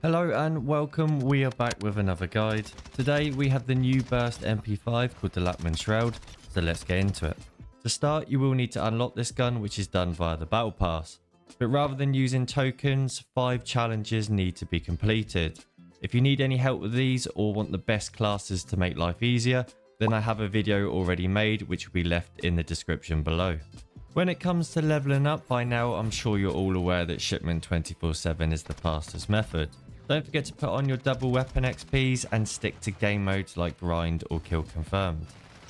Hello and welcome, we are back with another guide. Today we have the new Burst MP5 called the Lachmann Shroud, so let's get into it. To start, you will need to unlock this gun, which is done via the battle pass. But rather than using tokens, 5 challenges need to be completed. If you need any help with these or want the best classes to make life easier, then I have a video already made which will be left in the description below. When it comes to leveling up, by now I'm sure you're all aware that Shipment 24/7 is the fastest method. Don't forget to put on your double weapon XPs and stick to game modes like grind or kill confirmed.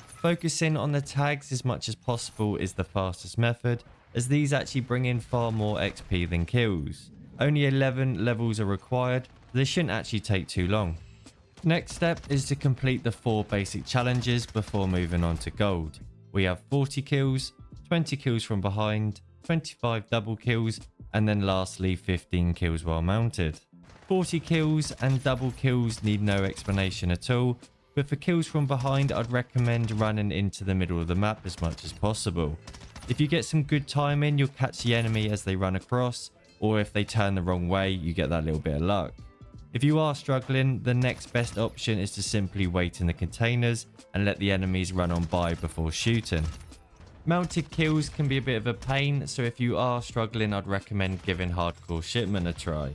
Focusing on the tags as much as possible is the fastest method, as these actually bring in far more XP than kills. Only 11 levels are required, so this shouldn't actually take too long. Next step is to complete the 4 basic challenges before moving on to gold. We have 40 kills, 20 kills from behind, 25 double kills, and then lastly 15 kills while mounted. 40 kills and double kills need no explanation at all, but for kills from behind I'd recommend running into the middle of the map as much as possible. If you get some good timing, you'll catch the enemy as they run across, or if they turn the wrong way, you get that little bit of luck. If you are struggling, the next best option is to simply wait in the containers and let the enemies run on by before shooting. Mounted kills can be a bit of a pain, so if you are struggling, I'd recommend giving hardcore Shipment a try.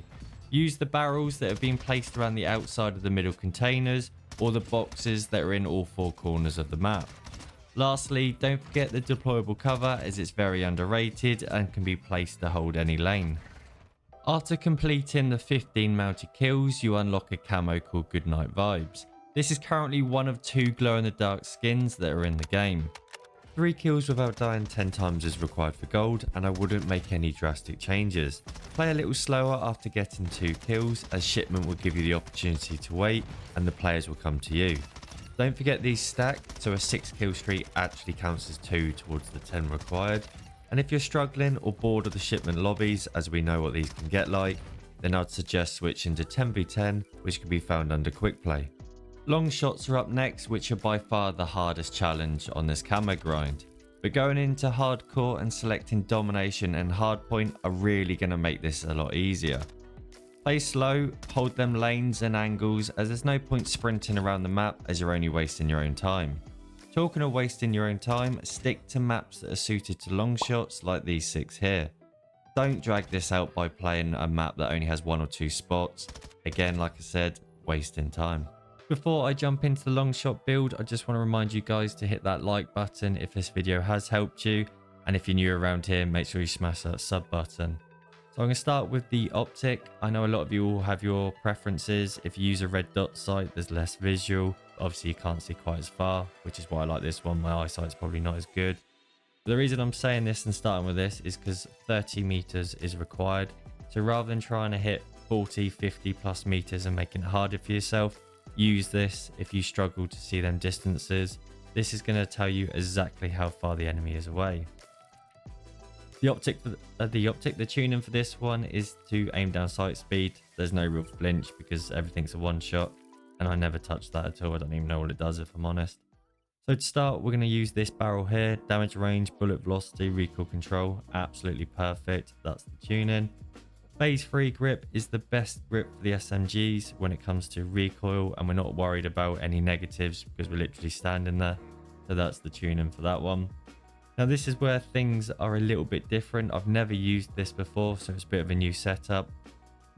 Use the barrels that have been placed around the outside of the middle containers or the boxes that are in all 4 corners of the map. Lastly, don't forget the deployable cover, as it's very underrated and can be placed to hold any lane. After completing the 15 mounted kills, you unlock a camo called Goodnight Vibes. This is currently one of 2 glow-in-the-dark skins that are in the game. 3 kills without dying 10 times is required for gold, and I wouldn't make any drastic changes. Play a little slower after getting 2 kills, as Shipment will give you the opportunity to wait and the players will come to you. Don't forget these stack, so a 6 kill streak actually counts as 2 towards the 10 required. And if you're struggling or bored of the Shipment lobbies, as we know what these can get like, then I'd suggest switching to 10v10, which can be found under quick play. Longshots are up next, which are by far the hardest challenge on this camo grind. But going into hardcore and selecting domination and hardpoint are really going to make this a lot easier. Play slow, hold them lanes and angles, as there's no point sprinting around the map as you're only wasting your own time. Talking of wasting your own time, stick to maps that are suited to long shots like these 6 here. Don't drag this out by playing a map that only has 1 or 2 spots. Again, like I said, wasting time. Before I jump into the long shot build, I just want to remind you guys to hit that like button if this video has helped you. And if you're new around here, make sure you smash that sub button. So I'm going to start with the optic. I know a lot of you all have your preferences. If you use a red dot sight, there's less visual. Obviously, you can't see quite as far, which is why I like this one. My eyesight's probably not as good. The reason I'm saying this and starting with this is because 30 meters is required. So rather than trying to hit 40, 50 plus meters and making it harder for yourself, use this if you struggle to see them distances. This is going to tell you exactly how far the enemy is away. The tuning for this one is to aim down sight speed. There's no real flinch because everything's a one shot, and I never touched that at all. I don't even know what it does, if I'm honest. So to start, we're going to use this barrel here. Damage range, bullet velocity, recoil control, absolutely perfect. That's the tuning. Phase 3 grip is the best grip for the SMGs when it comes to recoil, and we're not worried about any negatives because we're literally standing there. So that's the tuning for that one. Now this is where things are a little bit different. I've never used this before, so it's a bit of a new setup.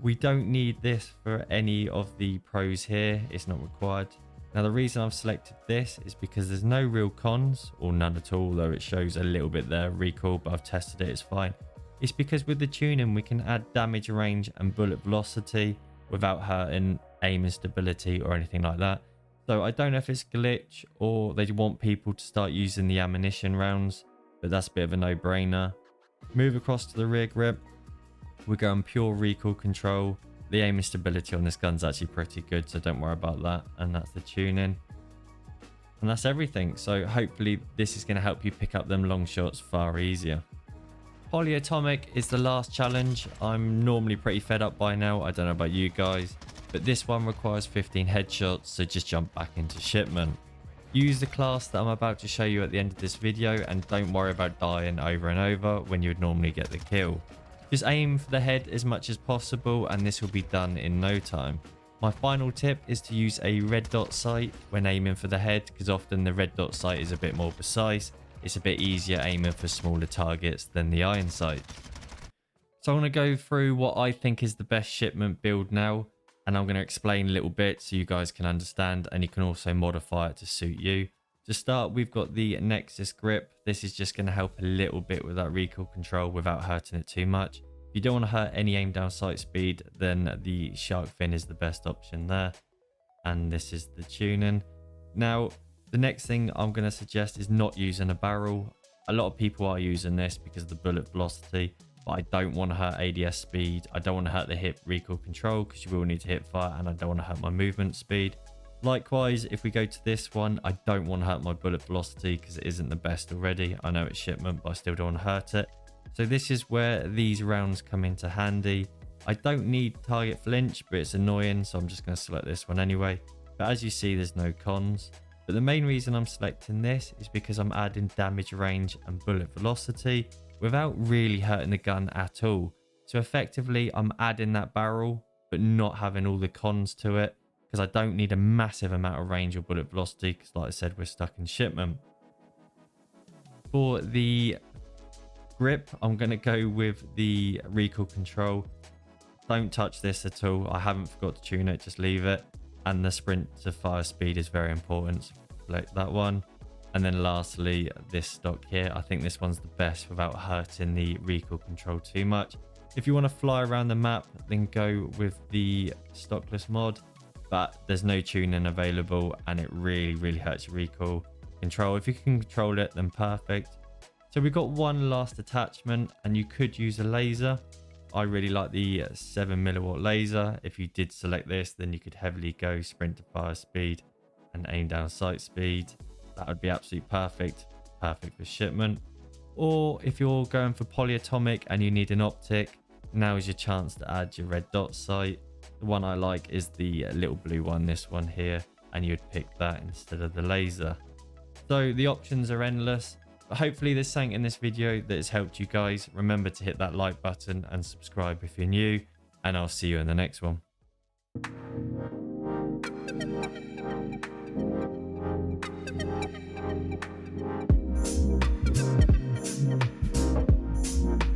We don't need this for any of the pros here. It's not required. Now the reason I've selected this is because there's no real cons, or none at all, though it shows a little bit there, recoil, but I've tested it, it's fine. It's because with the tuning, we can add damage range and bullet velocity without hurting aim and stability or anything like that. So I don't know if it's glitch or they want people to start using the ammunition rounds, but that's a bit of a no-brainer. Move across to the rear grip. We're going pure recoil control. The aim and stability on this gun's actually pretty good, so don't worry about that. And that's the tuning. And that's everything. So hopefully this is going to help you pick up them long shots far easier. Polyatomic is the last challenge. I'm normally pretty fed up by now. I don't know about you guys, but this one requires 15 headshots, so just jump back into Shipment. Use the class that I'm about to show you at the end of this video, and don't worry about dying over and over when you would normally get the kill. Just aim for the head as much as possible and this will be done in no time. My final tip is to use a red dot sight when aiming for the head, because often the red dot sight is a bit more precise. It's a bit easier aiming for smaller targets than the iron sight. So I'm going to go through what I think is the best shipment build now, and I'm going to explain a little bit so you guys can understand, and you can also modify it to suit you. To start, we've got the Nexus grip. This is just going to help a little bit with that recoil control without hurting it too much. If you don't want to hurt any aim down sight speed, then the shark fin is the best option there. And this is the tuning. Now, the next thing I'm going to suggest is not using a barrel. A lot of people are using this because of the bullet velocity, but I don't want to hurt ADS speed. I don't want to hurt the hip recoil control because you will need to hip fire, and I don't want to hurt my movement speed. Likewise, if we go to this one, I don't want to hurt my bullet velocity because it isn't the best already. I know it's shipment, but I still don't want to hurt it. So this is where these rounds come into handy. I don't need target flinch, but it's annoying, so I'm just going to select this one anyway. But as you see, there's no cons. But the main reason I'm selecting this is because I'm adding damage range and bullet velocity without really hurting the gun at all. So effectively, I'm adding that barrel, but not having all the cons to it, because I don't need a massive amount of range or bullet velocity, because like I said, we're stuck in shipment. For the grip, I'm going to go with the recoil control. Don't touch this at all. I haven't forgot to tune it, just leave it. And the sprint to fire speed is very important, so select that one. And then lastly, this stock here, I think this one's the best without hurting the recoil control too much. If you want to fly around the map, then go with the stockless mod, but there's no tuning available and it really hurts your recoil control. If you can control it, then perfect. So we've got one last attachment, and you could use a laser. I really like the 7mW laser. If you did select this, then you could heavily go sprint to fire speed and aim down sight speed. That would be absolutely perfect for shipment. Or if you're going for polyatomic and you need an optic, now is your chance to add your red dot sight. The one I like is the little blue one, this one here, and you'd pick that instead of the laser. So the options are endless. But hopefully there's something in this video that has helped you guys. Remember to hit that like button and subscribe if you're new, and I'll see you in the next one.